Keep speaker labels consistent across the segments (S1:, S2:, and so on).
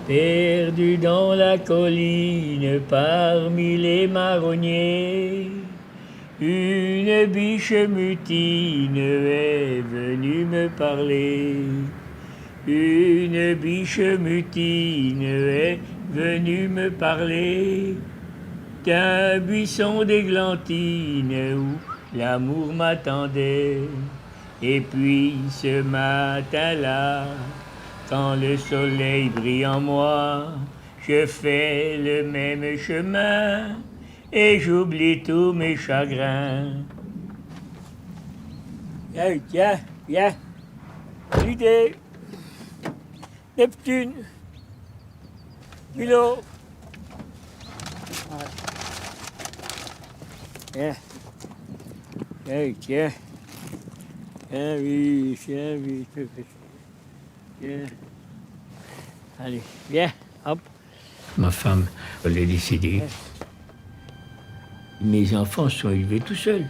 S1: Perdu dans la colline parmi les marronniers, une biche mutine est venue me parler. Une biche mutine est venue me parler d'un buisson d'églantine où l'amour m'attendait. Et puis ce matin-là, quand le soleil brille en moi, je fais le même chemin et j'oublie tous mes chagrins. Hey, tiens, viens. L'idée. Neptune. Milo. Viens. Hey, tiens. Viens vite, viens vite. Viens. Allez, viens, hop. Ma femme, elle est décédée. Mes enfants sont élevés tout seuls.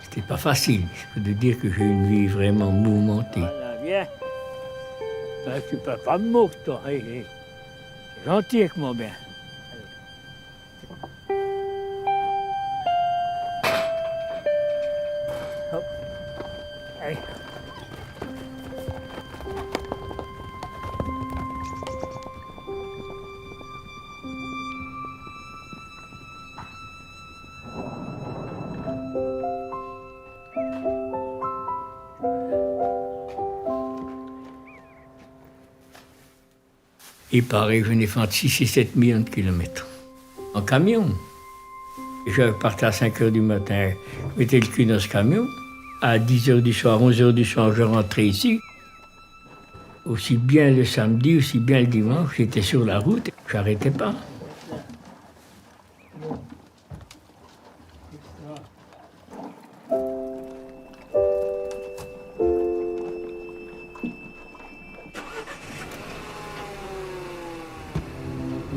S1: C'était pas facile. Je peux te dire que j'ai une vie vraiment mouvementée. Voilà, viens. Ben, tu peux pas me moquer, toi. Hey, hey. C'est gentil avec moi, bien. Hop. Allez. Il paraît que je n'ai fait 6 et 7 millions de kilomètres. En camion. Je partais à 5 h du matin, je mettais le cul dans ce camion. À 10 h du soir, 11 h du soir, je rentrais ici. Aussi bien le samedi, aussi bien le dimanche, j'étais sur la route, je n'arrêtais pas.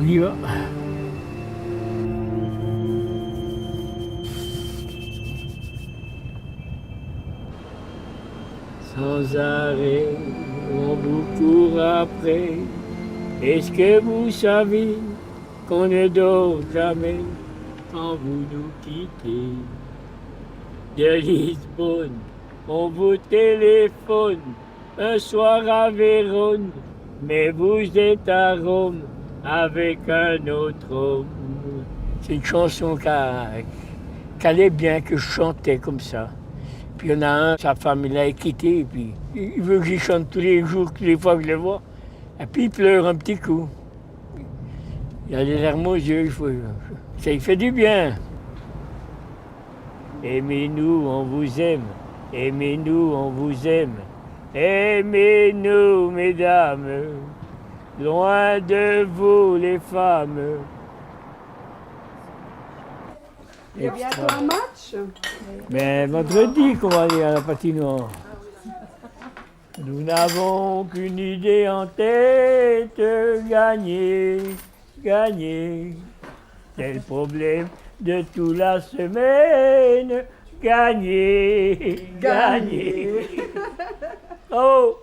S1: On y va. Sans arrêt, on vous court après. Est-ce que vous savez qu'on ne dort jamais quand vous nous quittez? De Lisbonne, on vous téléphone un soir à Vérone, mais vous êtes à Rome avec un autre homme. C'est une chanson qui allait bien, que je chantais comme ça. Puis il y en a un, sa femme il l'a quitté, et puis il veut que j'y chante tous les jours, toutes les fois que je le vois. Et puis il pleure un petit coup. Il a les larmes aux yeux, ça lui fait du bien. Aimez-nous, on vous aime. Aimez-nous, on vous aime. Aimez-nous, mesdames. Loin de vous, les femmes.
S2: Il y a bientôt un match.
S1: Ben, vendredi qu'on va aller à la patinoire. Nous n'avons qu'une idée en tête, gagner, gagner. C'est le problème de toute la semaine, gagner, gagner. Oh!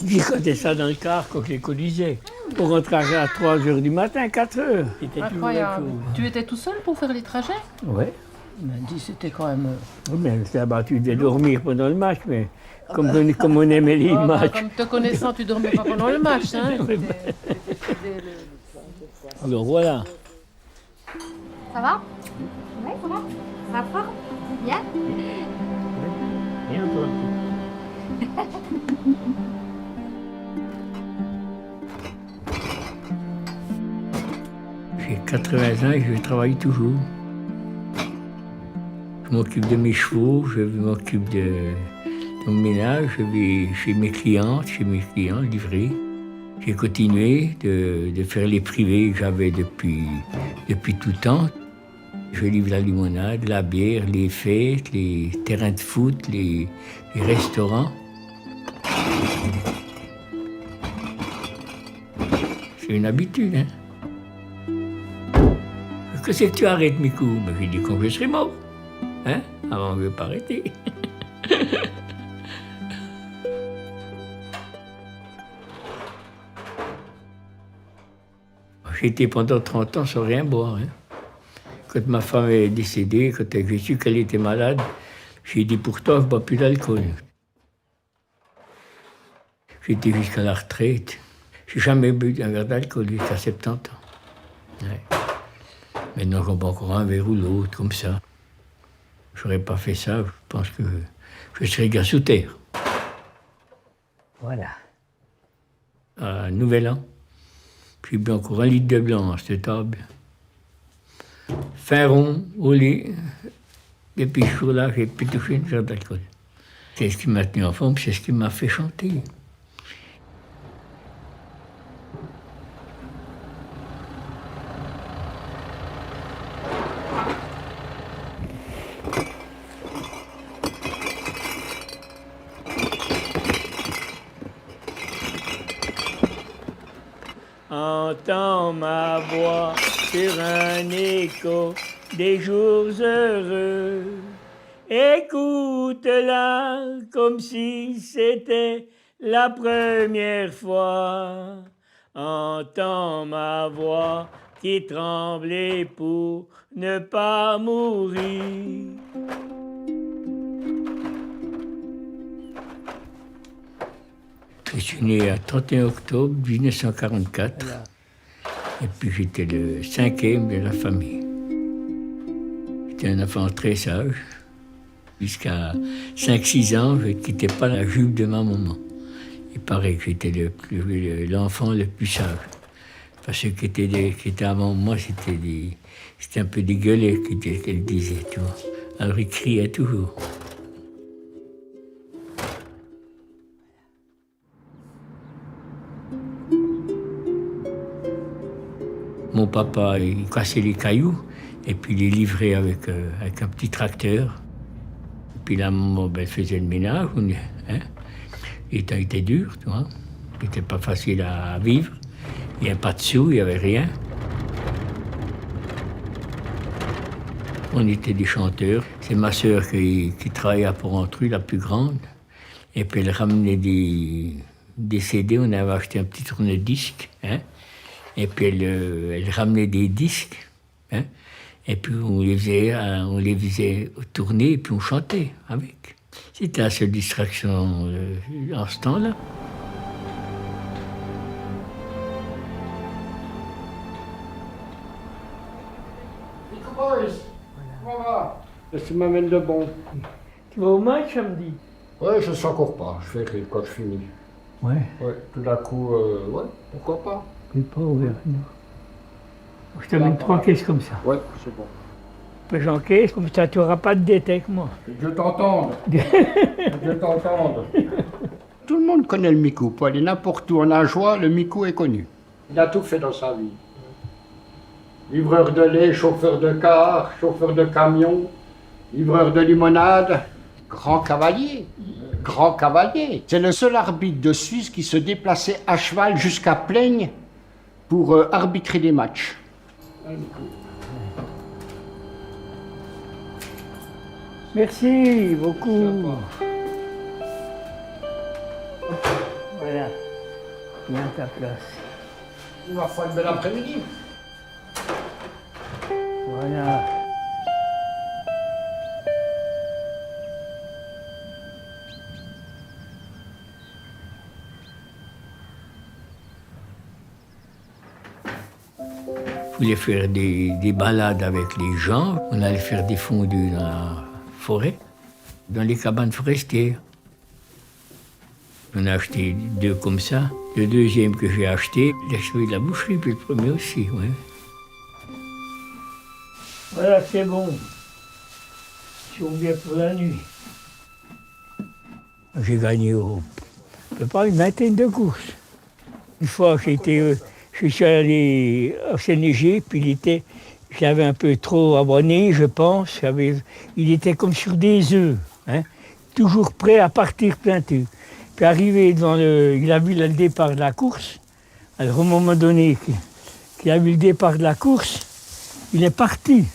S1: J'ai compté ça dans le car quand je les conduisais. Pour rentrer à 3 h du matin, 4 h.
S3: Incroyable. Tu étais tout seul pour faire les trajets?
S1: Oui.
S3: On a dit c'était quand même...
S1: Oui, mais tu devais dormir pendant le match, mais comme on aimait les matchs.
S3: Comme te connaissant, tu dormais pas pendant le match, hein?
S1: Alors voilà.
S4: Ça va? Oui, ça va? Ça va? Bien?
S1: Bien, toi. J'ai 80 ans et je travaille toujours. Je m'occupe de mes chevaux, je m'occupe de mon ménage, je vais chez mes clients livrer. J'ai continué de faire les privés que j'avais depuis tout le temps. Je livre la limonade, la bière, les fêtes, les terrains de foot, les restaurants. C'est une habitude, hein. Qu'est-ce que tu arrêtes mes coups? Ben, j'ai dit quand je serai mort. Hein? Avant, je ne vais pas arrêter. J'ai été pendant 30 ans sans rien boire. Hein. Quand ma femme est décédée, quand j'ai su qu'elle était malade, j'ai dit pourtant, je ne bois plus d'alcool. J'ai été jusqu'à la retraite. Je n'ai jamais bu un verre d'alcool jusqu'à 70 ans. Ouais. Maintenant, j'en bois encore un verre ou l'autre, comme ça. Je n'aurais pas fait ça, je pense que je serais gars sous terre. Voilà. À Nouvel An, j'ai bu encore 1 litre de blanc à cette table. Fin rond, au lit. Depuis ce jour-là, j'ai plus touché une verre d'alcool. C'est ce qui m'a tenu en forme, c'est ce qui m'a fait chanter. Entends ma voix sur un écho des jours heureux. Écoute-la comme si c'était la première fois. Entends ma voix qui tremblait pour ne pas mourir. Je suis né le 31 octobre 1944. Voilà. Et puis j'étais le 5e de la famille. J'étais un enfant très sage. Jusqu'à 5-6 ans, je ne quittais pas la jupe de ma maman. Il paraît que j'étais l'enfant le plus sage. Parce que ceux qui étaient avant moi, c'était un peu des gueulets qu'elle disait, tu vois. Alors ils criaient toujours. Mon papa, il cassait les cailloux et puis il les livrait avec un petit tracteur. Puis la maman, elle faisait le ménage. Hein. Les temps étaient durs, tu vois. C'était pas facile à vivre. Il n'y avait pas de sous, il n'y avait rien. On était des chanteurs. C'est ma sœur qui travaillait à Porrentruy, la plus grande. Et puis elle ramenait des CD. On avait acheté un petit tourne-disque. Hein. Et puis elle ramenait des disques, hein, et puis on les faisait tourner et puis on chantait avec. C'était la seule distraction en ce temps-là.
S5: Voilà. Ça m'amène de bon.
S1: Tu vas au match samedi?
S5: Ouais, je ne sais encore pas. Je verrai quand je finis.
S1: Ouais.
S5: Ouais, tout d'un coup, ouais, pourquoi pas.
S1: Je pas ouvert, non. Je t'amène 3 caisses comme ça.
S5: Ouais, c'est bon.
S1: J'encaisse, comme ça tu n'auras pas de dette avec moi.
S5: Que Dieu t'entende. Dieu t'entende. Tout le monde connaît le Mikou. Pour aller n'importe où en Ajoie, le Mikou est connu. Il a tout fait dans sa vie. Livreur de lait, chauffeur de car, chauffeur de camion, livreur de limonade, grand cavalier. Grand cavalier. C'est le seul arbitre de Suisse qui se déplaçait à cheval jusqu'à Plaigne pour arbitrer des matchs.
S1: Merci beaucoup. Voilà. Viens à ta place.
S5: Il va faire une belle après-midi.
S1: Voilà. Je voulais faire des balades avec les gens. On allait faire des fondues dans la forêt, dans les cabanes forestières. On a acheté 2 comme ça. Le deuxième que j'ai acheté, il a celui de la boucherie, puis le premier aussi, ouais. Voilà, c'est bon. Je suis bien pour la nuit. J'ai gagné une vingtaine de courses. Une fois, je suis allé au CNG, puis j'avais un peu trop abonné, je pense. Il était comme sur des œufs, hein, toujours prêt à partir pointu. Puis arrivé il a vu le départ de la course. Alors au moment donné qu'il a vu le départ de la course, il est parti.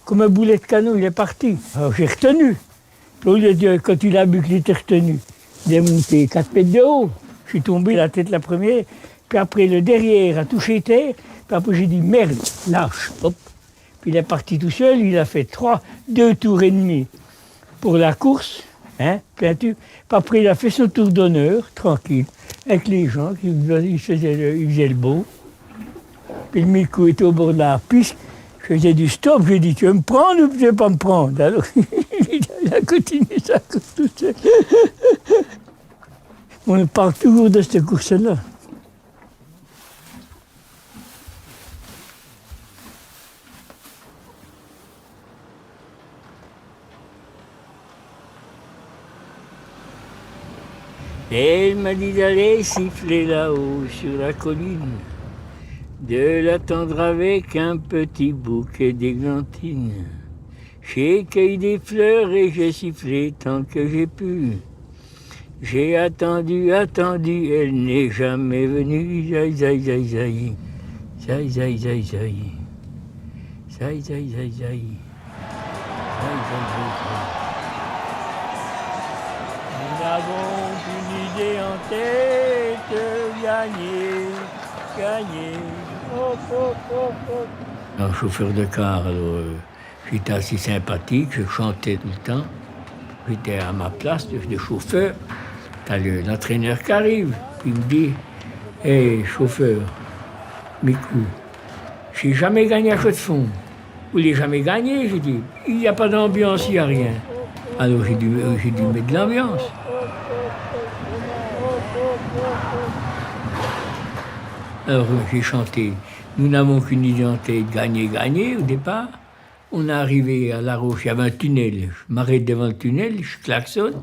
S1: Comme un boulet de canon, il est parti. Alors j'ai retenu. Puis au lieu de, quand il a vu qu'il était retenu, il est monté 4 mètres de haut. Je suis tombé la tête la première. Puis après, le derrière a touché terre, Puis après, j'ai dit, merde, lâche, hop. Puis il est parti tout seul, il a fait 2 tours et demi pour la course, hein, puis après, il a fait son tour d'honneur, tranquille, avec les gens, il faisait le beau. Puis le Mikou était au bord de la piste, je faisais du stop, j'ai dit, tu veux me prendre ou tu ne veux pas me prendre? Alors, il a continué sa course tout seul. On parle toujours de cette course-là. Et elle m'a dit d'aller siffler là-haut sur la colline, de l'attendre avec un petit bouquet d'églantines. J'ai cueilli des fleurs et j'ai sifflé tant que j'ai pu. J'ai attendu, elle n'est jamais venue. Zai, zai, zai, zai. Zai, zai, zai, zai. Zai, zai, zai, zai. Zai, zai, zai, zai. Nous avons une idée en tête, gagner. Hop, hop, hop, hop. Un chauffeur de car, alors, j'étais assez sympathique, je chantais tout le temps. J'étais à ma place de chauffeur. T'as l'entraîneur qui arrive, puis il me dit, hé, chauffeur, Mikou, j'ai jamais gagné à Chaux de Fonds. Vous l'avez jamais gagné? J'ai dit, il n'y a pas d'ambiance, il n'y a rien. Alors j'ai dû mettre de l'ambiance. Alors j'ai chanté, nous n'avons qu'une idée en tête, gagner au départ. On est arrivé à La Roche, il y avait un tunnel. Je m'arrête devant le tunnel, je klaxonne,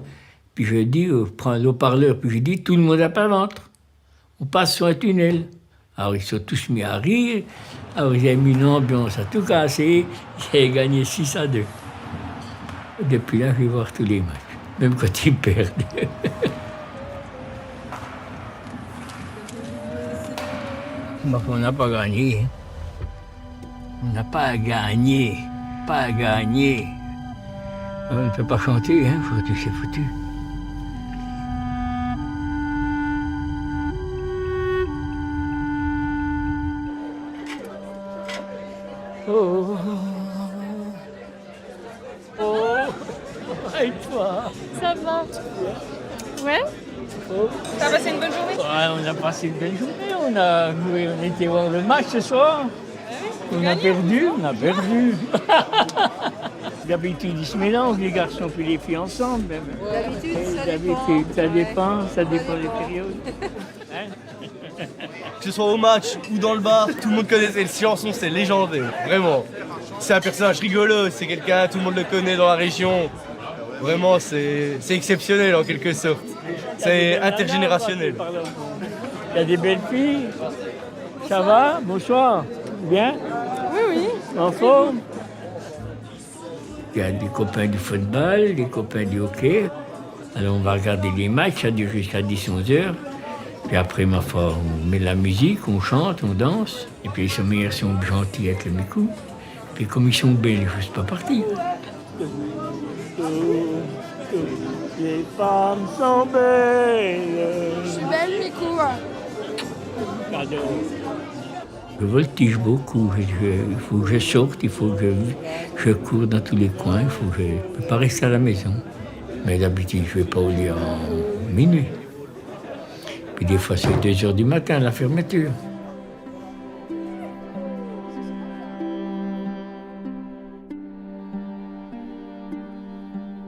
S1: puis je dis, je prends l'haut-parleur, puis je dis, tout le monde n'a pas ventre. On passe sur un tunnel. Alors ils sont tous mis à rire, alors ils ont mis une ambiance à tout casser, j'ai gagné 6-2. Depuis là, je vais voir tous les matchs, même quand ils perdent. On n'a pas gagné. On n'a pas gagné. Pas gagné. On ne peut pas chanter, hein, foutu, c'est foutu. Oh, oh, et toi?
S6: Ça va. Ouais.
S1: Oh.
S6: T'as passé une bonne journée?
S1: Ouais, on a passé une belle journée. On était voir le match ce soir. On a perdu. D'habitude, ils se mélangent, les garçons puis les filles ensemble. D'habitude, ça dépend des périodes. Hein?
S7: Que ce soit au match ou dans le bar, tout le monde connaît cette chanson, c'est légendaire, vraiment. C'est un personnage rigolo, c'est quelqu'un, tout le monde le connaît dans la région. Vraiment, c'est exceptionnel en quelque sorte. C'est intergénérationnel.
S1: Il y a des belles filles. Ça va? Bonsoir. Bien?
S6: Oui.
S1: En forme? Il y a des copains du football, des copains du hockey. Alors on va regarder les matchs, ça dure jusqu'à 10-11 heures. Puis après, ma foi, on met de la musique, on chante, on danse. Et puis les sommières sont gentils avec le Mikou. Puis comme ils sont belles, je ne suis pas parti. Les femmes sont belles.
S6: Je suis belle, Mikou.
S1: Pardon. Je voltige beaucoup, il faut que je sorte, il faut que je cours dans tous les coins, je ne peux pas rester à la maison. Mais d'habitude, je ne vais pas au lit en minuit. Puis des fois, c'est 2h du matin, la fermeture.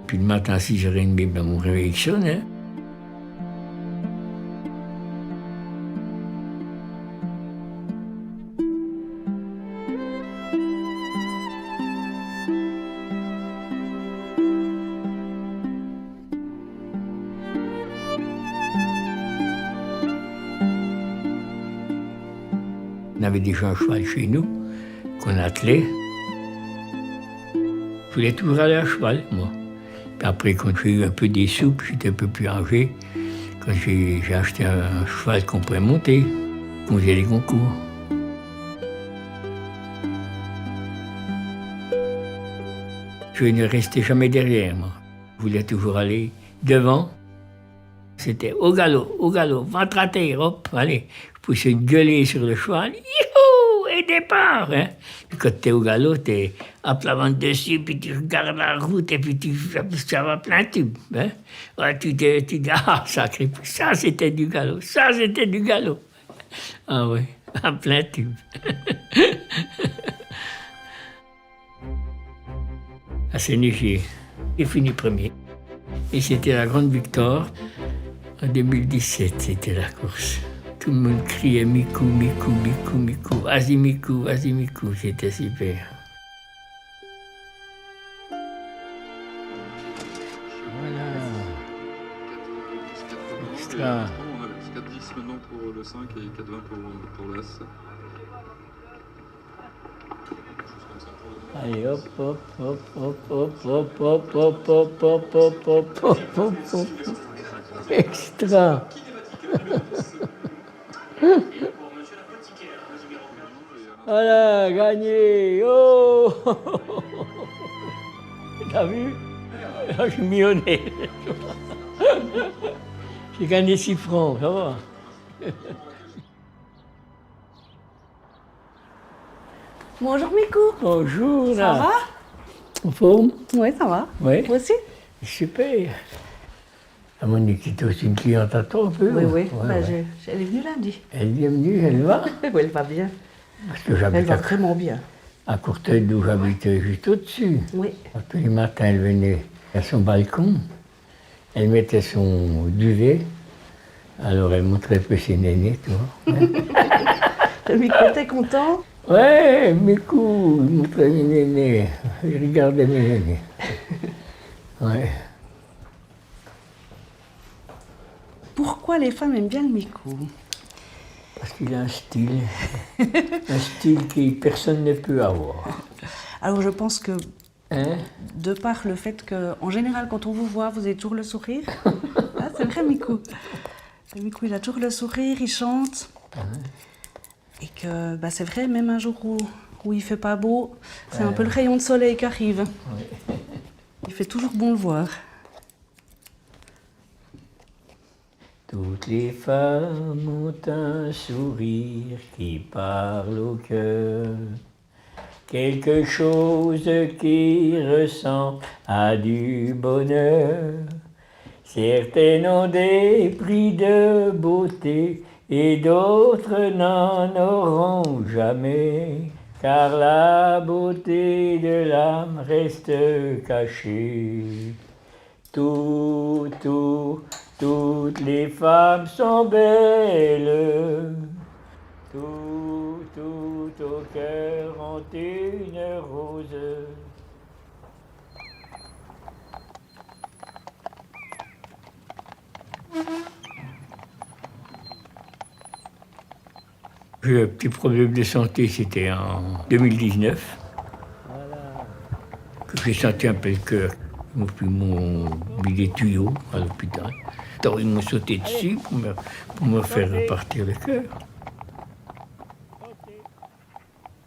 S1: Puis le matin à 6h30, ben, mon réveil sonne. Hein. On avait déjà un cheval chez nous, qu'on attelait. Je voulais toujours aller à cheval, moi. Puis après, quand j'ai eu un peu des sous, j'étais un peu plus âgé, quand j'ai acheté un cheval qu'on pouvait monter, qu'on faisait les concours. Je ne restais jamais derrière, moi. Je voulais toujours aller devant. C'était au galop, ventre à terre, hop, allez. Je poussais gueuler sur le cheval, youhou, départ. Hein. Puis quand tu es au galop, tu es à plat ventre dessus, puis tu regardes la route, et puis ça va plein tube. Hein. Ouais, tu dis, ah, sacré, ça c'était du galop, ça c'était du galop. Ah oui, à plein tube. À Sénégier, j'ai fini premier. Et c'était la grande victoire. En 2017, c'était la course. Tout le monde criait Mikou, Mikou, Mikou, Mikou. Vas-y Mikou, vas-y Mikou. C'était super. Voilà. Extra.
S8: On a 4,10 maintenant pour le 5 et 4,20 pour l'As.
S1: Allez, hop, hop, hop, hop, hop, hop, hop, hop, hop, hop, hop, hop, hop, hop, hop. Extra. Voilà, gagné. Oh. T'as vu? Je suis millionnaire. J'ai gagné 6 francs, ça va.
S2: Bonjour Mikou.
S1: Bonjour.
S2: Ça va?
S1: En forme?
S2: Oui, ça va.
S1: Oui.
S2: Toi aussi?
S1: Super. La Monique est aussi une cliente à toi un peu.
S2: Oui, oui.
S1: Ouais,
S2: Bah,
S1: ouais.
S2: elle est venue lundi.
S1: Elle est venue, elle va.
S2: Oui, elle va bien.
S1: Parce que
S2: Elle
S1: j'habite
S2: va vraiment bien.
S1: à Courteuil, d'où j'habite juste au-dessus.
S2: Oui.
S1: Tous les matins, elle venait à son balcon. Elle mettait son duvet. Alors elle montrait un peu ses nénés, tu vois.
S2: Mikou, t'es content?
S1: Ouais, Mikou, il montrait mes nénés. Je regardais mes nénés. Ouais.
S2: Pourquoi les femmes aiment bien le Mikou?
S1: Parce qu'il a un style. Un style que personne ne peut avoir.
S2: Alors je pense que,
S1: Hein?
S2: de par le fait que, en général, quand on vous voit, vous avez toujours le sourire. Ah, c'est vrai, Mikou. Mikou, il a toujours le sourire, il chante. Et que, bah, c'est vrai, même un jour où il fait pas beau, c'est un peu le rayon de soleil qui arrive. Il fait toujours bon le voir.
S1: Toutes les femmes ont un sourire qui parle au cœur, quelque chose qui ressemble à du bonheur. Certaines ont des prix de beauté et d'autres n'en auront jamais, car la beauté de l'âme reste cachée. Toutes les femmes sont belles, toutes au cœur ont une rose. J'ai eu un petit problème de santé, c'était en 2019. Que j'ai senti un peu le cœur. Ils m'ont mis des tuyaux à l'hôpital. Alors, ils m'ont sauté dessus pour me faire repartir le cœur.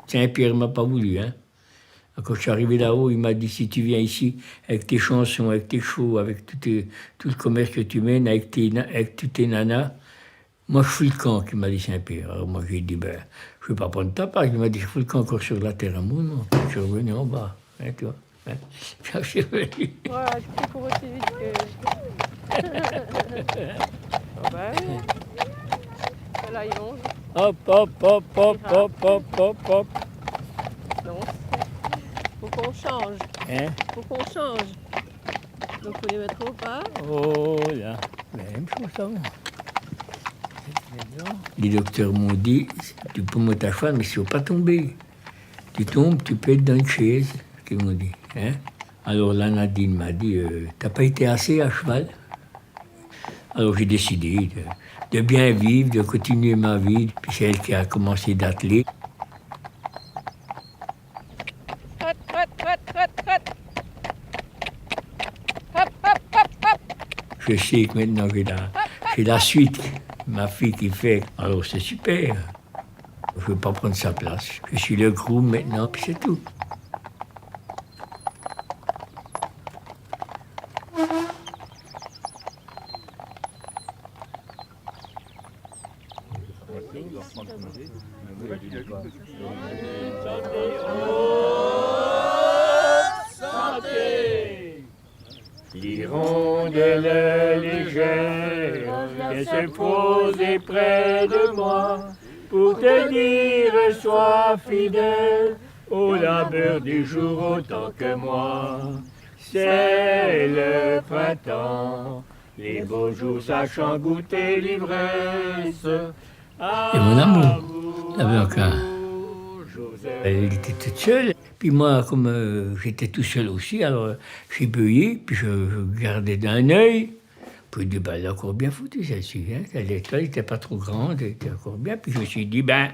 S1: Saint-Pierre ne m'a pas voulu. Hein. Quand je suis arrivé là-haut, il m'a dit, si tu viens ici avec tes chansons, avec tes shows, avec tout le commerce que tu mènes, avec toutes tes nanas, moi je fous le camp, il m'a dit Saint-Pierre. Alors moi j'ai dit, ben, je ne vais pas prendre ta part. Il m'a dit, je fous le camp encore sur la terre à mon nom. Je suis revenu en bas, hein, tu vois. Hein. Je suis revenu.
S6: Voilà, tu cours aussi vite que. Ah bah oui. Là, ils vont.
S1: Hop, hop, hop, hop, hop, hop, hop, hop.
S6: Non. Faut qu'on change.
S1: Hein?
S6: Faut qu'on change. Donc, faut les mettre au pas.
S1: Oh là, même chose ça. Les docteurs m'ont dit, tu peux monter à cheval, mais il ne faut pas tomber. Tu tombes, tu peux être dans une chaise, qu'ils m'ont dit. Hein? Alors là, Nadine m'a dit, t'as pas été assez à cheval? Alors j'ai décidé de bien vivre, de continuer ma vie. Puis c'est elle qui a commencé d'atteler. Je sais que maintenant j'ai la suite, ma fille qui fait. Alors c'est super. Je ne veux pas prendre sa place. Je suis le groom maintenant, puis c'est tout. L'hirondelle légère vient se poser près de moi pour te dire sois fidèle au labeur du jour autant que moi. C'est le printemps, les beaux jours sachant goûter l'ivresse.
S9: Et mon amour, la Blanca, elle était toute seule. Puis moi, comme j'étais tout seul aussi, alors j'ai bué, puis je gardais d'un œil. Puis je dis, ben, elle est encore bien foutue celle-ci. Hein. Elle n'était pas trop grande, elle était encore bien. Puis je me suis dit, ben,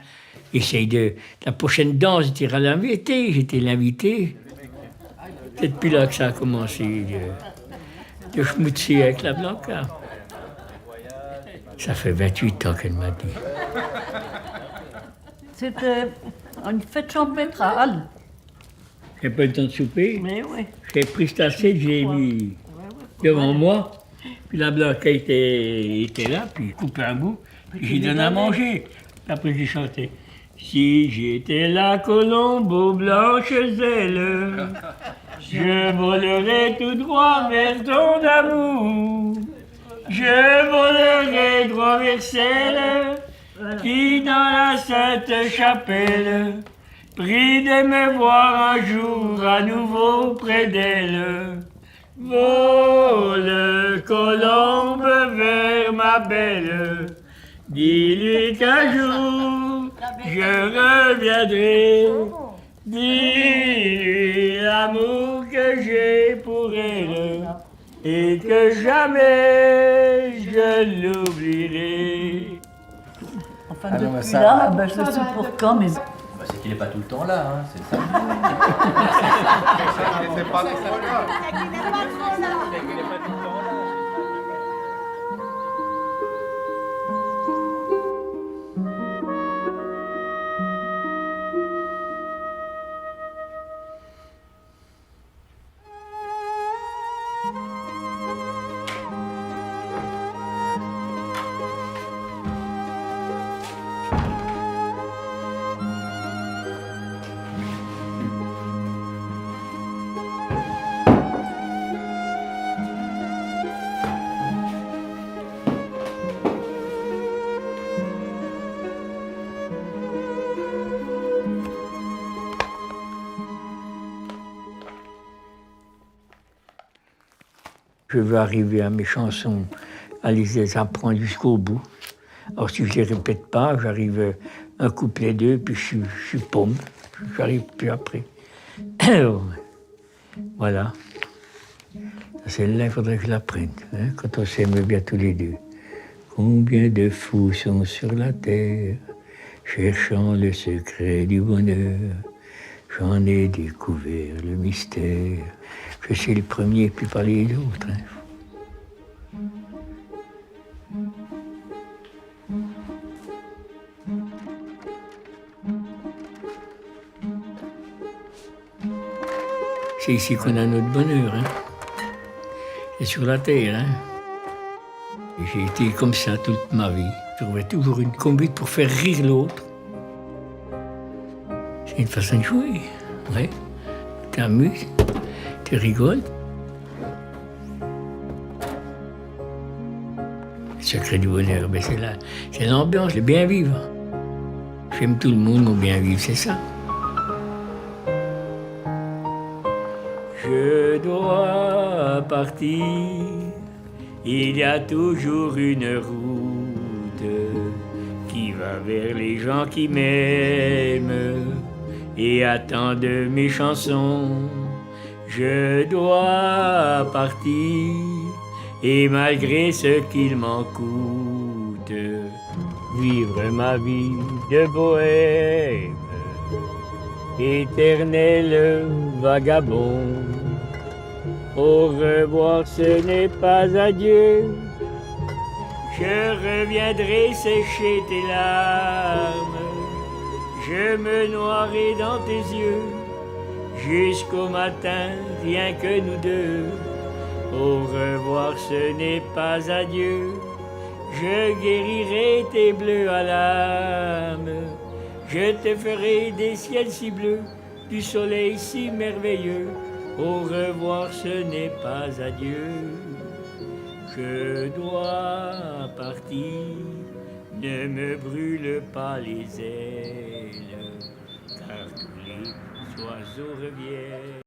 S9: essaye de... La prochaine danse, j'étais l'invité, C'est depuis là que ça a commencé de schmutzer avec la Blanca. Ça fait 28 ans qu'elle m'a dit.
S10: C'était une fête champêtre à Halle.
S9: J'ai pas eu le temps de souper.
S10: Mais oui.
S9: J'ai pris cette assiette, j'ai mis devant moi. Puis la Blanca était là, puis coupé un bout. Puis j'ai donné à manger. Après j'ai chanté. Si j'étais la colombe aux blanches ailes, je volerais tout droit vers ton amour. Je volerai droit vers celle qui dans la sainte chapelle prie de me voir un jour à nouveau près d'elle. Vole colombe vers ma belle, dis-lui qu'un jour je reviendrai. Dis-lui l'amour que j'ai pour elle et que jamais je l'oublierai.
S10: Enfin, depuis là, ben, je le suis pour quand, mais...
S11: C'est qu'il n'est pas tout le temps là, hein, c'est ça.
S5: C'est pas trop là.
S9: Je veux arriver à mes chansons, à les apprendre jusqu'au bout. Alors si je ne les répète pas, j'arrive un couplet, deux, puis je suis paume. J'arrive plus après. Alors, voilà. Celle-là, il faudrait que je l'apprenne, hein, quand on s'aime bien tous les deux. Combien de fous sont sur la terre, cherchant le secret du bonheur. J'en ai découvert le mystère. Je suis le premier, puis pas les autres. Hein. C'est ici qu'on a notre bonheur. Hein. C'est sur la terre. Hein. J'ai été comme ça toute ma vie. Je trouvais toujours une conduite pour faire rire l'autre. C'est une façon de jouer. Ouais. Tu t'amuses, tu rigoles. Le secret du bonheur, ben c'est l'ambiance, le bien vivre. J'aime tout le monde, mon bien vivre, c'est ça. Je dois partir, il y a toujours une route qui va vers les gens qui m'aiment et attendent mes chansons. Je dois partir et malgré ce qu'il m'en coûte, vivre ma vie de bohème, éternel vagabond. Au revoir, ce n'est pas adieu. Je reviendrai sécher tes larmes. Je me noierai dans tes yeux. Jusqu'au matin, rien que nous deux. Au revoir, ce n'est pas adieu. Je guérirai tes bleus à l'âme.
S1: Je te ferai des ciels si bleus, du soleil si merveilleux. Au revoir, ce n'est pas adieu. Je dois partir, ne me brûle pas les ailes, car tous les oiseaux reviennent.